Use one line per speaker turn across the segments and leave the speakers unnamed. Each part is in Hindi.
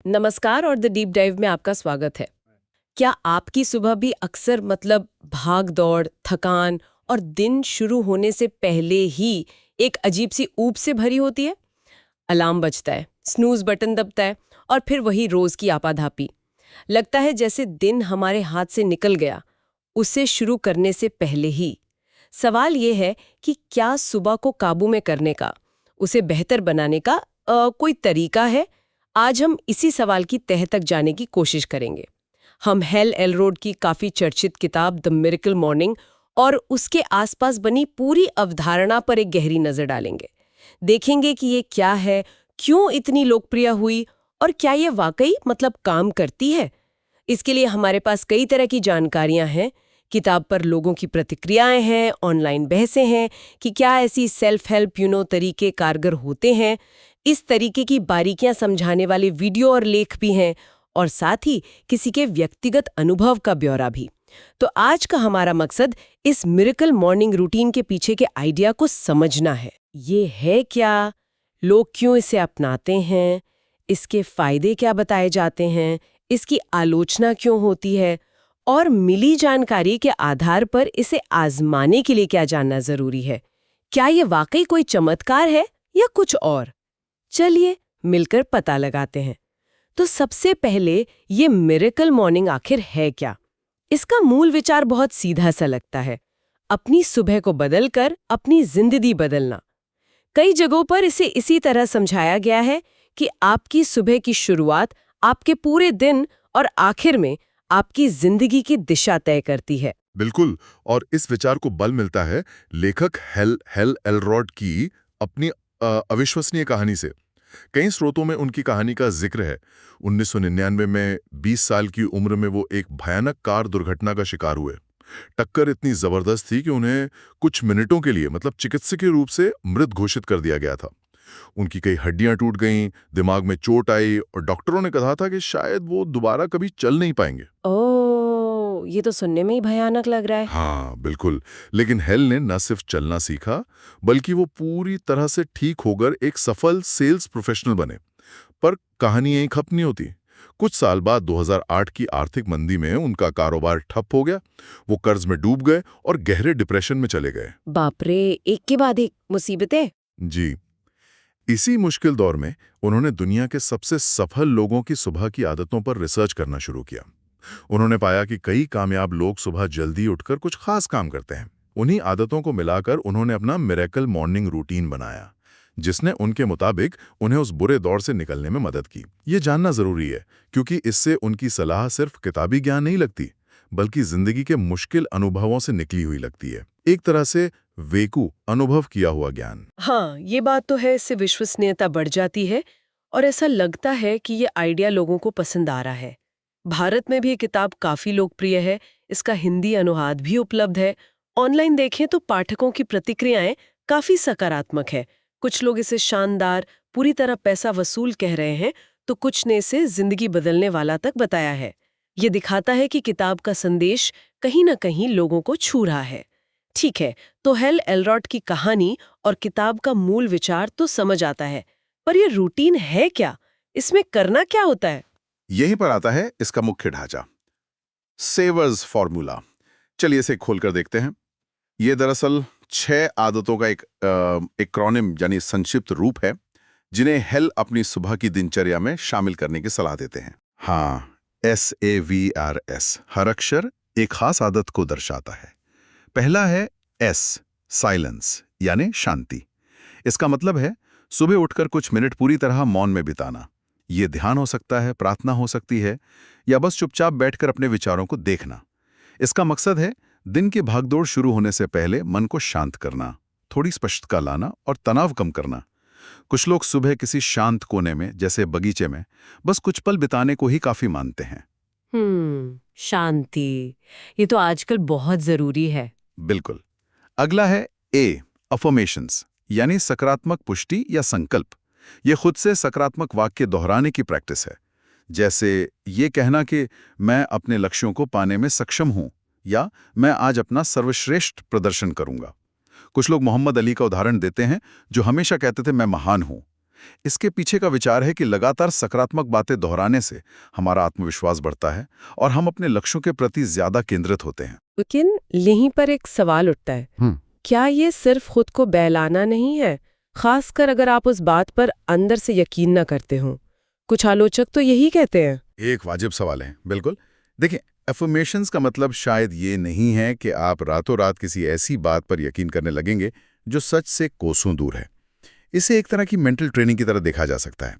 नमस्कार और द डीप डाइव में आपका स्वागत है। क्या आपकी सुबह भी अक्सर भाग दौड़, थकान और दिन शुरू होने से पहले ही एक अजीब सी ऊब से भरी होती है? अलार्म बजता है, स्नूज बटन दबता है और फिर वही रोज की आपाधापी। लगता है जैसे दिन हमारे हाथ से निकल गया, उसे शुरू करने से पहले ही। सवाल ये है कि क्या सुबह को काबू में करने का, उसे बेहतर बनाने का कोई तरीका है? आज हम इसी सवाल की तह तक जाने की कोशिश करेंगे। हम हेल एलरोड की काफी चर्चित किताब द मिरेकल मॉर्निंग और उसके आसपास बनी पूरी अवधारणा पर एक गहरी नजर डालेंगे। देखेंगे कि ये क्या है, क्यों इतनी लोकप्रिय हुई और क्या ये वाकई काम करती है। इसके लिए हमारे पास कई तरह की जानकारियां हैं। किताब पर लोगों की प्रतिक्रियाएं हैं, ऑनलाइन बहसें हैं कि क्या ऐसी सेल्फ हेल्प तरीके कारगर होते हैं। इस तरीके की बारीकियां समझाने वाले वीडियो और लेख भी हैं और साथ ही किसी के व्यक्तिगत अनुभव का ब्यौरा भी। तो आज का हमारा मकसद इस मिरेकल मॉर्निंग रूटीन के पीछे के आइडिया को समझना है। ये है क्या, लोग क्यों इसे अपनाते हैं, इसके फायदे क्या बताए जाते हैं, इसकी आलोचना क्यों होती है और मिली जानकारी के आधार पर इसे आजमाने के लिए क्या जानना जरूरी है। क्या ये वाकई कोई चमत्कार है या कुछ और? चलिए मिलकर पता लगाते हैं। तो सबसे पहले ये मिरेकल मॉर्निंग आखिर है क्या? इसका मूल विचार बहुत सीधा सा लगता है, अपनी सुबह को बदलकर अपनी जिंदगी बदलना। कई जगहों पर इसे इसी तरह समझाया गया है कि आपकी सुबह की शुरुआत आपके पूरे दिन और आखिर में आपकी जिंदगी की दिशा तय करती है।
बिल्कुल। और इस विचार को बल मिलता है लेखक हेल एलरॉड की अपनी अविश्वसनीय कहानी से। कई स्रोतों में उनकी कहानी का जिक्र है। 1999 में 20 साल की उम्र में वो एक भयानक कार दुर्घटना का शिकार हुए। टक्कर इतनी जबरदस्त थी कि उन्हें कुछ मिनटों के लिए चिकित्सकीय रूप से मृत घोषित कर दिया गया था। उनकी कई हड्डियां टूट गईं, दिमाग में चोट आई और डॉक्टरों ने कहा था कि शायद वो दोबारा कभी चल नहीं पाएंगे।
ओह, ये तो सुनने में ही भयानक लग रहा है।
हाँ बिल्कुल। लेकिन हेल ने न सिर्फ चलना सीखा, बल्कि वो पूरी तरह से ठीक होकर एक सफल सेल्स प्रोफेशनल बने। पर कहानी यहीं खत्म नहीं होती। कुछ साल बाद 2008 की आर्थिक मंदी में उनका कारोबार ठप हो गया। वो कर्ज में डूब गए और गहरे डिप्रेशन में चले गए।
बाप रे, एक के बाद एक मुसीबतें।
जी। इसी मुश्किल दौर में उन्होंने दुनिया के सबसे सफल लोगों की सुबह की आदतों पर रिसर्च करना शुरू किया। उन्होंने पाया कि कई कामयाब लोग सुबह जल्दी उठकर कुछ खास काम करते हैं। उन्हीं आदतों को मिलाकर उन्होंने अपना मिरेकल मॉर्निंग रूटीन बनाया, जिसने उनके मुताबिक उन्हें उस बुरे दौर से निकलने में मदद की। ये जानना जरूरी है, क्योंकि इससे उनकी सलाह सिर्फ किताबी ज्ञान नहीं लगती, बल्कि जिंदगी के मुश्किल अनुभवों से निकली हुई लगती है। एक तरह से वेकू अनुभव किया हुआ ज्ञान।
हाँ, ये बात तो है, इससे विश्वसनीयता बढ़ जाती है और ऐसा लगता है कि ये आइडिया लोगों को पसंद आ रहा है। भारत में भी ये किताब काफी लोकप्रिय है, इसका हिंदी अनुवाद भी उपलब्ध है। ऑनलाइन देखें तो पाठकों की प्रतिक्रियाएं काफी सकारात्मक है। कुछ लोग इसे शानदार, पूरी तरह पैसा वसूल कह रहे हैं, तो कुछ ने इसे जिंदगी बदलने वाला तक बताया है। ये दिखाता है कि किताब का संदेश कहीं न कहीं लोगों को छू रहा है। ठीक है, तो हेल एलरॉड की कहानी और किताब का मूल विचार तो समझ आता है, पर ये रूटीन है क्या? इसमें करना क्या होता है?
यहीं पर आता है इसका मुख्य ढांचा, सेवर्स फॉर्मूला। चलिए इसे खोलकर देखते हैं। ये दरअसल 6 आदतों का एक एक्रोनिम यानी संक्षिप्त रूप है, जिन्हें हेल अपनी सुबह की दिनचर्या में शामिल करने की सलाह देते हैं। हाँ, SAVRS, हर अक्षर एक खास आदत को दर्शाता है। पहला है S, साइलेंस यानी शांति। इसका मतलब है सुबह उठकर कुछ मिनट पूरी तरह मौन में बिताना। ये ध्यान हो सकता है, प्रार्थना हो सकती है, या बस चुपचाप बैठकर अपने विचारों को देखना। इसका मकसद है दिन की भागदौड़ शुरू होने से पहले मन को शांत करना, थोड़ी स्पष्टता लाना और तनाव कम करना। कुछ लोग सुबह किसी शांत कोने में, जैसे बगीचे में, बस कुछ पल बिताने को ही काफी मानते हैं।
शांति, ये तो आजकल बहुत जरूरी है।
बिल्कुल। अगला है A, अफर्मेशंस यानी सकारात्मक पुष्टि या संकल्प। ये खुद से सकारात्मक वाक्य दोहराने की प्रैक्टिस है। जैसे ये कहना कि मैं अपने लक्ष्यों को पाने में सक्षम हूं, या मैं आज अपना सर्वश्रेष्ठ प्रदर्शन करूंगा। कुछ लोग मोहम्मद अली का उदाहरण देते हैं, जो हमेशा कहते थे मैं महान हूं। इसके पीछे का विचार है कि लगातार सकारात्मक बातें दोहराने से हमारा आत्मविश्वास बढ़ता है और हम अपने लक्ष्यों के प्रति ज्यादा केंद्रित होते हैं।
लेकिन यहीं पर एक सवाल उठता है, क्या ये सिर्फ खुद को बहलाना नहीं है, खासकर अगर आप उस बात पर अंदर से यकीन न करते हो? कुछ आलोचक तो यही कहते हैं।
एक वाजिब सवाल है, बिल्कुल। देखिए, अफर्मेशंस का मतलब शायद ये नहीं है कि आप रातों रात किसी ऐसी बात पर यकीन करने लगेंगे जो सच से कोसों दूर है। इसे एक तरह की मेंटल ट्रेनिंग की तरह देखा जा सकता है।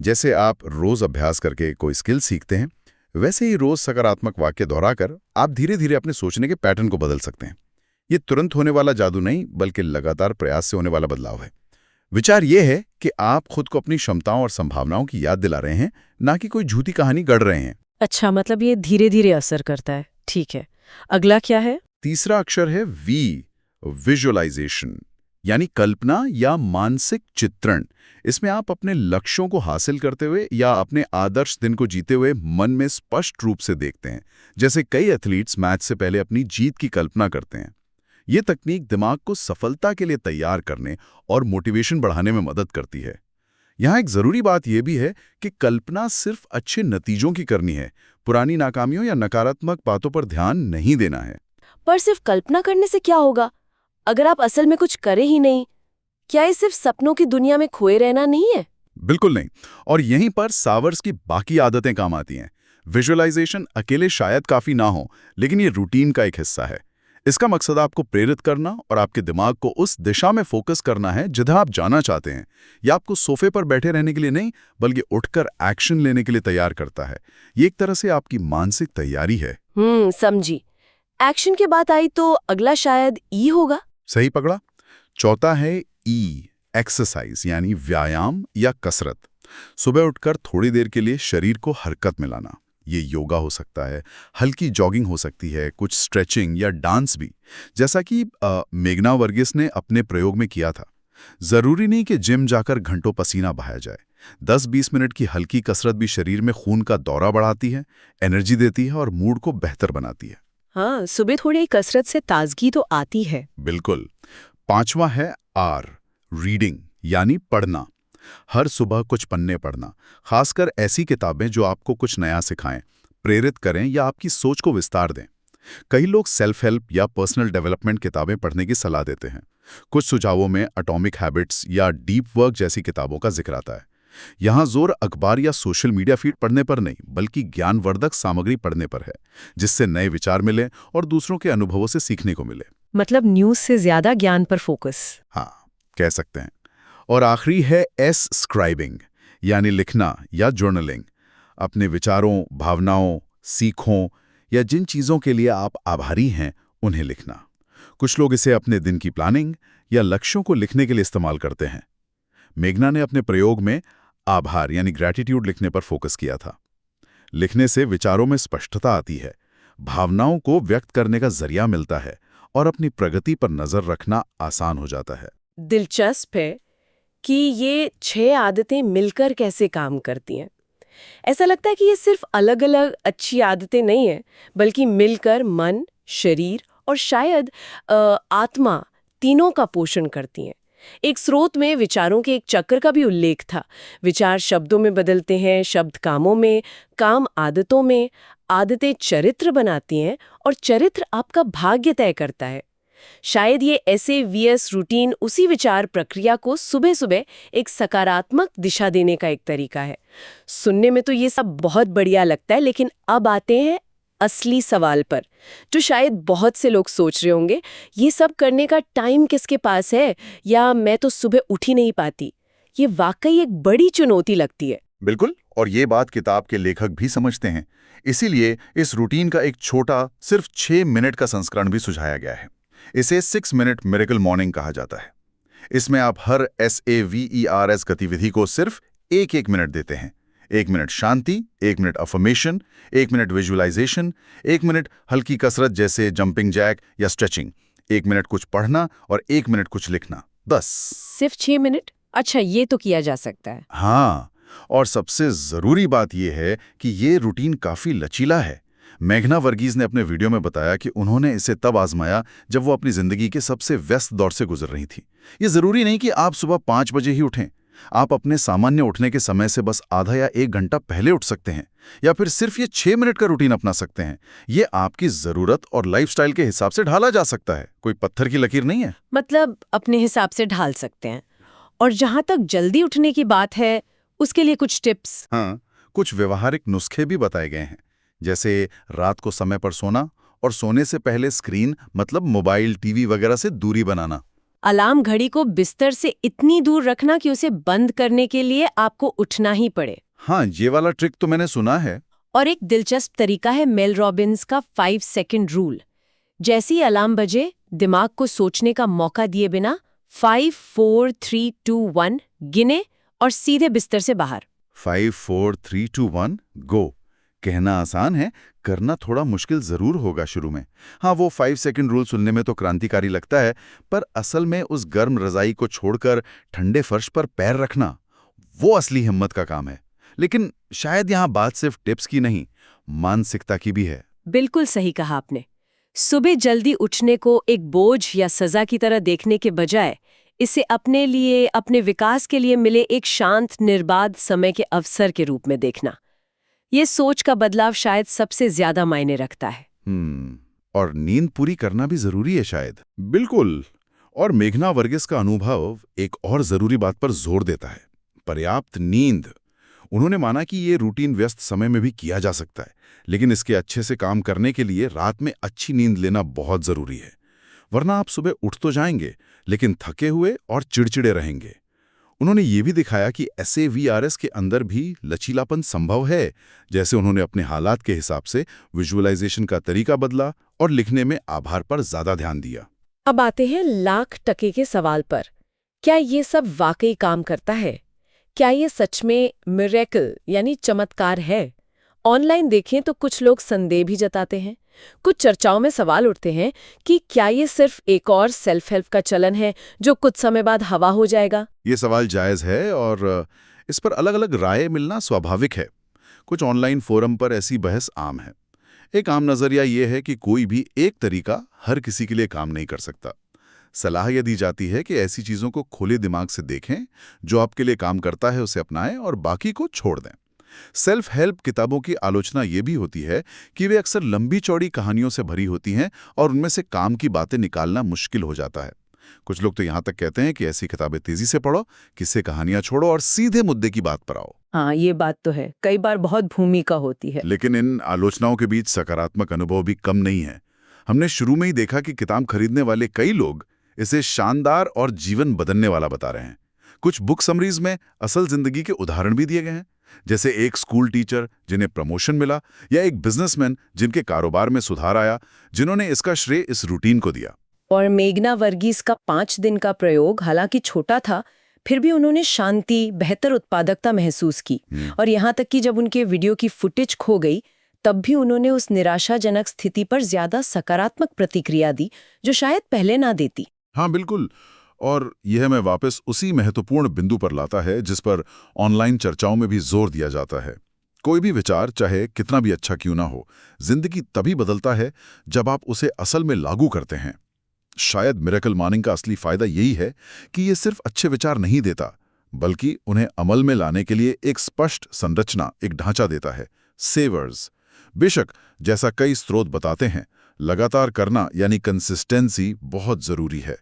जैसे आप रोज अभ्यास करके कोई स्किल सीखते हैं, वैसे ही रोज सकारात्मक वाक्य दोहराकर आप धीरे धीरे अपने सोचने के पैटर्न को बदल सकते हैं। ये तुरंत होने वाला जादू नहीं, बल्कि लगातार प्रयास से होने वाला बदलाव है। विचार ये है कि आप खुद को अपनी क्षमताओं और संभावनाओं की याद दिला रहे हैं, ना कि कोई झूठी कहानी गढ़ रहे हैं।
अच्छा, मतलब ये धीरे धीरे असर करता है। ठीक है, अगला क्या है?
तीसरा अक्षर है वी, विजुअलाइजेशन, यानी कल्पना या मानसिक चित्रण। इसमें आप अपने लक्ष्यों को हासिल करते हुए या अपने आदर्श दिन को जीते हुए मन में स्पष्ट रूप से देखते हैं। जैसे कई एथलीट्स मैच से पहले अपनी जीत की कल्पना करते हैं। ये तकनीक दिमाग को सफलता के लिए तैयार करने और मोटिवेशन बढ़ाने में मदद करती है। यहाँ एक जरूरी बात यह भी है कि कल्पना सिर्फ अच्छे नतीजों की करनी है, पुरानी नाकामियों या नकारात्मक बातों पर ध्यान नहीं देना है।
पर सिर्फ कल्पना करने से क्या होगा अगर आप असल में कुछ करें ही नहीं? क्या ये सिर्फ सपनों की दुनिया में खोए रहना नहीं है?
बिल्कुल नहीं। और यहीं पर सावर्स की बाकी आदतें काम आती हैं। विजुअलाइजेशन अकेले शायद काफी ना हो, लेकिन ये रूटीन का एक हिस्सा है। इसका मकसद आपको प्रेरित करना और आपके दिमाग को उस दिशा में फोकस करना है जिधर आप जाना चाहते हैं। यह आपको सोफे पर बैठे रहने के लिए नहीं, बल्कि उठकर एक्शन लेने के लिए तैयार करता है। ये एक तरह से आपकी मानसिक तैयारी है।
समझी। एक्शन की बात आई तो अगला शायद ई होगा।
सही पकड़ा। चौथा है ई, एक्सरसाइज, यानी व्यायाम या कसरत। सुबह उठकर थोड़ी देर के लिए शरीर को हरकत में लाना। ये योगा हो सकता है, हल्की जॉगिंग हो सकती है, कुछ स्ट्रेचिंग या डांस भी, जैसा कि मेघना वर्गीस ने अपने प्रयोग में किया था। जरूरी नहीं कि जिम जाकर घंटों पसीना बहाया जाए। 10-20 मिनट की हल्की कसरत भी शरीर में खून का दौरा बढ़ाती है, एनर्जी देती है और मूड को बेहतर बनाती है।
हाँ, सुबह थोड़ी कसरत से ताजगी तो आती है।
बिल्कुल। पांचवा है आर, रीडिंग, यानी पढ़ना। हर सुबह कुछ पन्ने पढ़ना, खासकर ऐसी किताबें जो आपको कुछ नया सिखाएं, प्रेरित करें या आपकी सोच को विस्तार दें। कई लोग सेल्फ हेल्प या पर्सनल डेवलपमेंट किताबें पढ़ने की सलाह देते हैं। कुछ सुझावों में एटॉमिक हैबिट्स या डीप वर्क जैसी किताबों का जिक्र आता है। यहाँ जोर अखबार या सोशल मीडिया फीड पढ़ने पर नहीं, बल्कि ज्ञानवर्धक सामग्री पढ़ने पर है, जिससे नए विचार मिले और दूसरों के अनुभवों से सीखने को मिले।
मतलब न्यूज से ज्यादा ज्ञान पर फोकस।
हाँ, कह सकते हैं। और आखिरी है एस, स्क्राइबिंग, यानी लिखना या जर्नलिंग। अपने विचारों, भावनाओं, सीखों या जिन चीज़ों के लिए आप आभारी हैं, उन्हें लिखना। कुछ लोग इसे अपने दिन की प्लानिंग या लक्ष्यों को लिखने के लिए इस्तेमाल करते हैं। मेघना ने अपने प्रयोग में आभार यानी ग्रैटिट्यूड लिखने पर फोकस किया था। लिखने से विचारों में स्पष्टता आती है, भावनाओं को व्यक्त करने का जरिया मिलता है और अपनी प्रगति पर नजर रखना आसान हो जाता है।
दिलचस्प है कि ये 6 आदतें मिलकर कैसे काम करती हैं। ऐसा लगता है कि ये सिर्फ अलग-अलग अच्छी आदतें नहीं हैं, बल्कि मिलकर मन, शरीर और शायद आत्मा तीनों का पोषण करती हैं। एक स्रोत में विचारों के एक चक्र का भी उल्लेख था। विचार शब्दों में बदलते हैं, शब्द कामों में, काम आदतों में, आदतें चरित्र बनाती हैं और चरित्र आपका भाग्य तय करता है। शायद ये ऐसे वीएस रूटीन उसी विचार प्रक्रिया को सुबह सुबह एक सकारात्मक दिशा देने का एक तरीका है। सुनने में तो ये सब बहुत बढ़िया लगता है, लेकिन अब आते हैं असली सवाल पर, जो शायद बहुत से लोग सोच रहे होंगे, ये सब करने का टाइम किसके पास है, या मैं तो सुबह उठ ही नहीं पाती। ये वाकई एक बड़ी चुनौती लगती है।
बिल्कुल, और ये बात किताब के लेखक भी समझते हैं। इसीलिए इस रूटीन का एक छोटा, सिर्फ 6 मिनट का संस्करण भी सुझाया गया है। इसे 6 मिनट मिरेकल मॉर्निंग कहा जाता है। इसमें आप हर SAVERS गतिविधि को सिर्फ 1-1 मिनट देते हैं। 1 मिनट शांति, 1 minute affirmation, 1 minute visualisation, 1 minute हल्की कसरत जैसे जंपिंग जैक या स्ट्रेचिंग, 1 मिनट कुछ पढ़ना और 1 मिनट कुछ लिखना। 10।
सिर्फ 6 मिनट? अच्छा, ये तो किया जा सकता है।
हाँ, और सबसे जरूरी बात यह है कि ये रूटीन काफी लचीला है। मेघना वर्गीस ने अपने वीडियो में बताया कि उन्होंने इसे तब आजमाया जब वो अपनी जिंदगी के सबसे व्यस्त दौर से गुजर रही थी। ये जरूरी नहीं कि आप सुबह 5 बजे ही उठें। आप अपने सामान्य उठने के समय से बस आधा या 1 घंटा पहले उठ सकते हैं, या फिर सिर्फ ये 6 मिनट का रूटीन अपना सकते हैं। ये आपकी जरूरत और लाइफस्टाइल के हिसाब से ढाला जा सकता है, कोई पत्थर की लकीर नहीं है।
मतलब अपने हिसाब से ढाल सकते हैं। और जहां तक जल्दी उठने की बात है, उसके लिए कुछ टिप्स।
हाँ, कुछ व्यवहारिक नुस्खे भी बताए गए हैं, जैसे रात को समय पर सोना और सोने से पहले स्क्रीन मतलब मोबाइल, टीवी वगैरह से दूरी बनाना।
अलार्म घड़ी को बिस्तर से इतनी दूर रखना कि उसे बंद करने के लिए आपको उठना ही पड़े।
हाँ, ये वाला ट्रिक तो मैंने सुना है।
और एक दिलचस्प तरीका है मेल रॉबिन्स का 5 सेकंड रूल। जैसे ही अलार्म बजे, दिमाग को सोचने का मौका दिए बिना 5, 4, 3, 2, 1 गिने और सीधे बिस्तर से बाहर।
5, 4, 3, 2, 1 गो। कहना आसान है, करना थोड़ा मुश्किल जरूर होगा शुरू में। हाँ, वो 5 सेकंड रूल सुनने में तो क्रांतिकारी लगता है, पर असल में उस गर्म रजाई को छोड़कर ठंडे फर्श पर पैर रखना, वो असली हिम्मत का काम है। लेकिन शायद यहाँ बात सिर्फ टिप्स की नहीं, मानसिकता की भी है।
बिल्कुल सही कहा आपने। सुबह जल्दी उठने को एक बोझ या सजा की तरह देखने के बजाय इसे अपने लिए, अपने विकास के लिए मिले एक शांत, निर्बाध समय के अवसर के रूप में देखना, ये सोच का बदलाव शायद सबसे ज्यादा मायने रखता है।
और नींद पूरी करना भी जरूरी है शायद। बिल्कुल। और मेघना वर्गीस का अनुभव एक और जरूरी बात पर जोर देता है, पर्याप्त नींद। उन्होंने माना कि ये रूटीन व्यस्त समय में भी किया जा सकता है, लेकिन इसके अच्छे से काम करने के लिए रात में अच्छी नींद लेना बहुत जरूरी है, वरना आप सुबह उठ तो जाएंगे लेकिन थके हुए और चिड़चिड़े रहेंगे। उन्होंने ये भी दिखाया कि SAVRS के अंदर भी लचीलापन संभव है, जैसे उन्होंने अपने हालात के हिसाब से विजुअलाइजेशन का तरीका बदला और लिखने में आभार पर ज्यादा ध्यान दिया।
अब आते हैं लाख टके के सवाल पर। क्या ये सब वाकई काम करता है? क्या ये सच में मिरेकल यानी चमत्कार है? ऑनलाइन देखें तो कुछ लोग संदेह भी जताते हैं। कुछ चर्चाओं में सवाल उठते हैं कि क्या ये सिर्फ एक और सेल्फ हेल्प का चलन है जो कुछ समय बाद हवा हो जाएगा?
ये सवाल जायज है और इस पर अलग अलग राय मिलना स्वाभाविक है। कुछ ऑनलाइन फोरम पर ऐसी बहस आम है। एक आम नजरिया ये है कि कोई भी एक तरीका हर किसी के लिए काम नहीं कर सकता। सलाह यह दी जाती है कि ऐसी चीजों को खुले दिमाग से देखें, जो आपके लिए काम करता है उसे अपनाएं और बाकी को छोड़ दें। सेल्फ हेल्प किताबों की आलोचना ये भी होती है कि वे अक्सर लंबी चौड़ी कहानियों से भरी होती हैं और उनमें से काम की बातें निकालना मुश्किल हो जाता है। कुछ लोग तो यहाँ तक कहते हैं कि ऐसी किताबें तेजी से पढ़ो, किससे कहानियां छोड़ो और सीधे मुद्दे की बात पर आओ।
हाँ, ये बात तो है, कई बार बहुत भूमिका होती है।
लेकिन इन आलोचनाओं के बीच सकारात्मक अनुभव भी कम नहीं है। हमने शुरू में ही देखा कि किताब खरीदने वाले कई लोग इसे शानदार और जीवन बदलने वाला बता रहे हैं। कुछ बुक समरीज में असल जिंदगी के उदाहरण भी दिए गए हैं, जैसे एक स्कूल टीचर जिन्हें प्रमोशन मिला या एक बिजनेसमैन जिनके कारोबार में सुधार आया, जिन्होंने इसका श्रेय इस रूटीन को दिया।
और मेघना वर्गीस का 5 दिन का प्रयोग हालांकि छोटा था, फिर भी उन्होंने शांति, बेहतर उत्पादकता महसूस की। और यहाँ तक कि जब उनके वीडियो की फुटेज खो गई, तब भी उन्होंने उस निराशाजनक स्थिति पर ज्यादा सकारात्मक प्रतिक्रिया दी, जो शायद पहले ना देती।
हाँ, बिल्कुल। और यह हमें वापस उसी महत्वपूर्ण बिंदु पर लाता है जिस पर ऑनलाइन चर्चाओं में भी जोर दिया जाता है। कोई भी विचार, चाहे कितना भी अच्छा क्यों ना हो, जिंदगी तभी बदलता है जब आप उसे असल में लागू करते हैं। शायद मिरेकल मॉर्निंग का असली फायदा यही है कि ये सिर्फ अच्छे विचार नहीं देता, बल्कि उन्हें अमल में लाने के लिए एक स्पष्ट संरचना, एक ढांचा देता है। सेवर्स। बेशक, जैसा कई स्रोत बताते हैं, लगातार करना यानी कंसिस्टेंसी बहुत जरूरी है।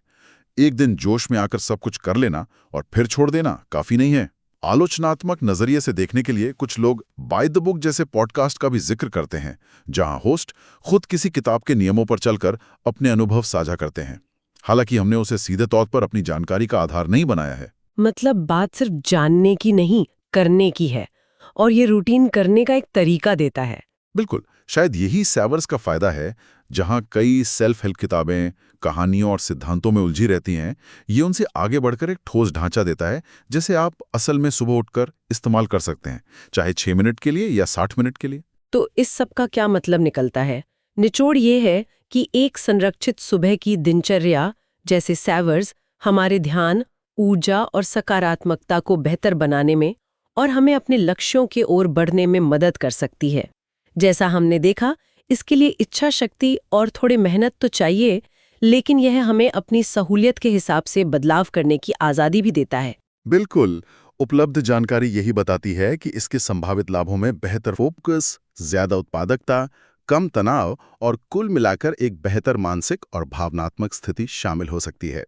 एक दिन जोश में आकर सब कुछ कर लेना और फिर छोड़ देना काफी नहीं है। आलोचनात्मक नजरिए से देखने के लिए कुछ लोग बाय द बुक जैसे पॉडकास्ट का भी जिक्र करते हैं, जहां होस्ट खुद किसी किताब के नियमों पर चलकर अपने अनुभव साझा करते हैं। हालांकि हमने उसे सीधे तौर पर अपनी जानकारी का आधार नहीं बनाया है।
मतलब बात सिर्फ जानने की नहीं, करने की है, और ये रूटीन करने का एक तरीका देता है।
बिल्कुल, शायद यही सेवर्स का फायदा है। जहां कई सेल्फ हेल्प किताबें कहानियों और सिद्धांतों में उलझी रहती हैं, ये उनसे आगे बढ़कर एक ठोस ढांचा देता है, जिसे आप असल में सुबह उठकर इस्तेमाल कर सकते हैं, चाहे 6 मिनट के लिए या 60 मिनट के लिए।
तो इस सब का क्या मतलब निकलता है? निचोड़ ये है कि एक संरक्षित सुबह की दिनचर्या जैसे सेवर्स हमारे ध्यान, ऊर्जा और सकारात्मकता को बेहतर बनाने में और हमें अपने लक्ष्यों की ओर बढ़ने में मदद कर सकती है। जैसा हमने देखा, इसके लिए इच्छा शक्ति और थोड़ी मेहनत तो चाहिए, लेकिन यह हमें अपनी सहूलियत के हिसाब से बदलाव करने की आज़ादी भी देता है।
बिल्कुल।
उपलब्ध जानकारी यही बताती है कि इसके संभावित लाभों में बेहतर फोकस, ज्यादा उत्पादकता, कम तनाव और कुल मिलाकर एक बेहतर मानसिक और भावनात्मक स्थिति शामिल हो सकती है।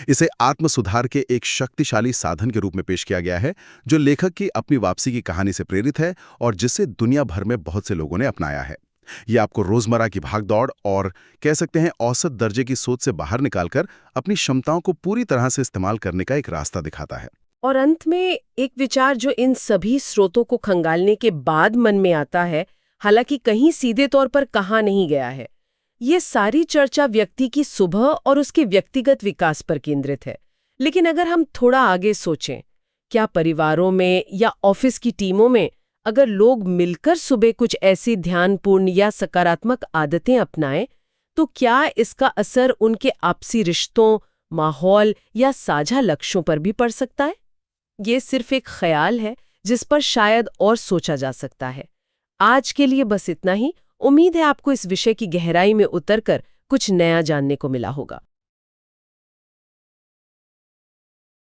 इसे आत्म सुधार के एक शक्तिशाली साधन के रूप में पेश किया गया है, जो लेखक की अपनी वापसी की कहानी से प्रेरित है और जिसे दुनिया भर में बहुत से लोगों ने अपनाया है। ये आपको रोजमर्रा की भागदौड़ और कह सकते हैं औसत दर्जे की सोच से बाहर निकालकर अपनी क्षमताओं को पूरी तरह से इस्तेमाल करने का एक रास्ता दिखाता है।
और अंत में एक विचार जो इन सभी स्रोतों को खंगालने के बाद मन में आता है, हालांकि कहीं सीधे तौर पर कहा नहीं गया है। ये सारी चर्चा व्यक्ति की सुबह और उसके व्यक्तिगत विकास पर केंद्रित है। लेकिन अगर हम थोड़ा आगे सोचें, क्या परिवारों में या ऑफिस की टीमों में अगर लोग मिलकर सुबह कुछ ऐसी ध्यानपूर्ण या सकारात्मक आदतें अपनाएं, तो क्या इसका असर उनके आपसी रिश्तों, माहौल या साझा लक्ष्यों पर भी पड़ सकता है? ये सिर्फ एक ख्याल है जिस पर शायद और सोचा जा सकता है। आज के लिए बस इतना ही। उम्मीद है आपको इस विषय की गहराई में उतरकर कुछ नया जानने को मिला होगा।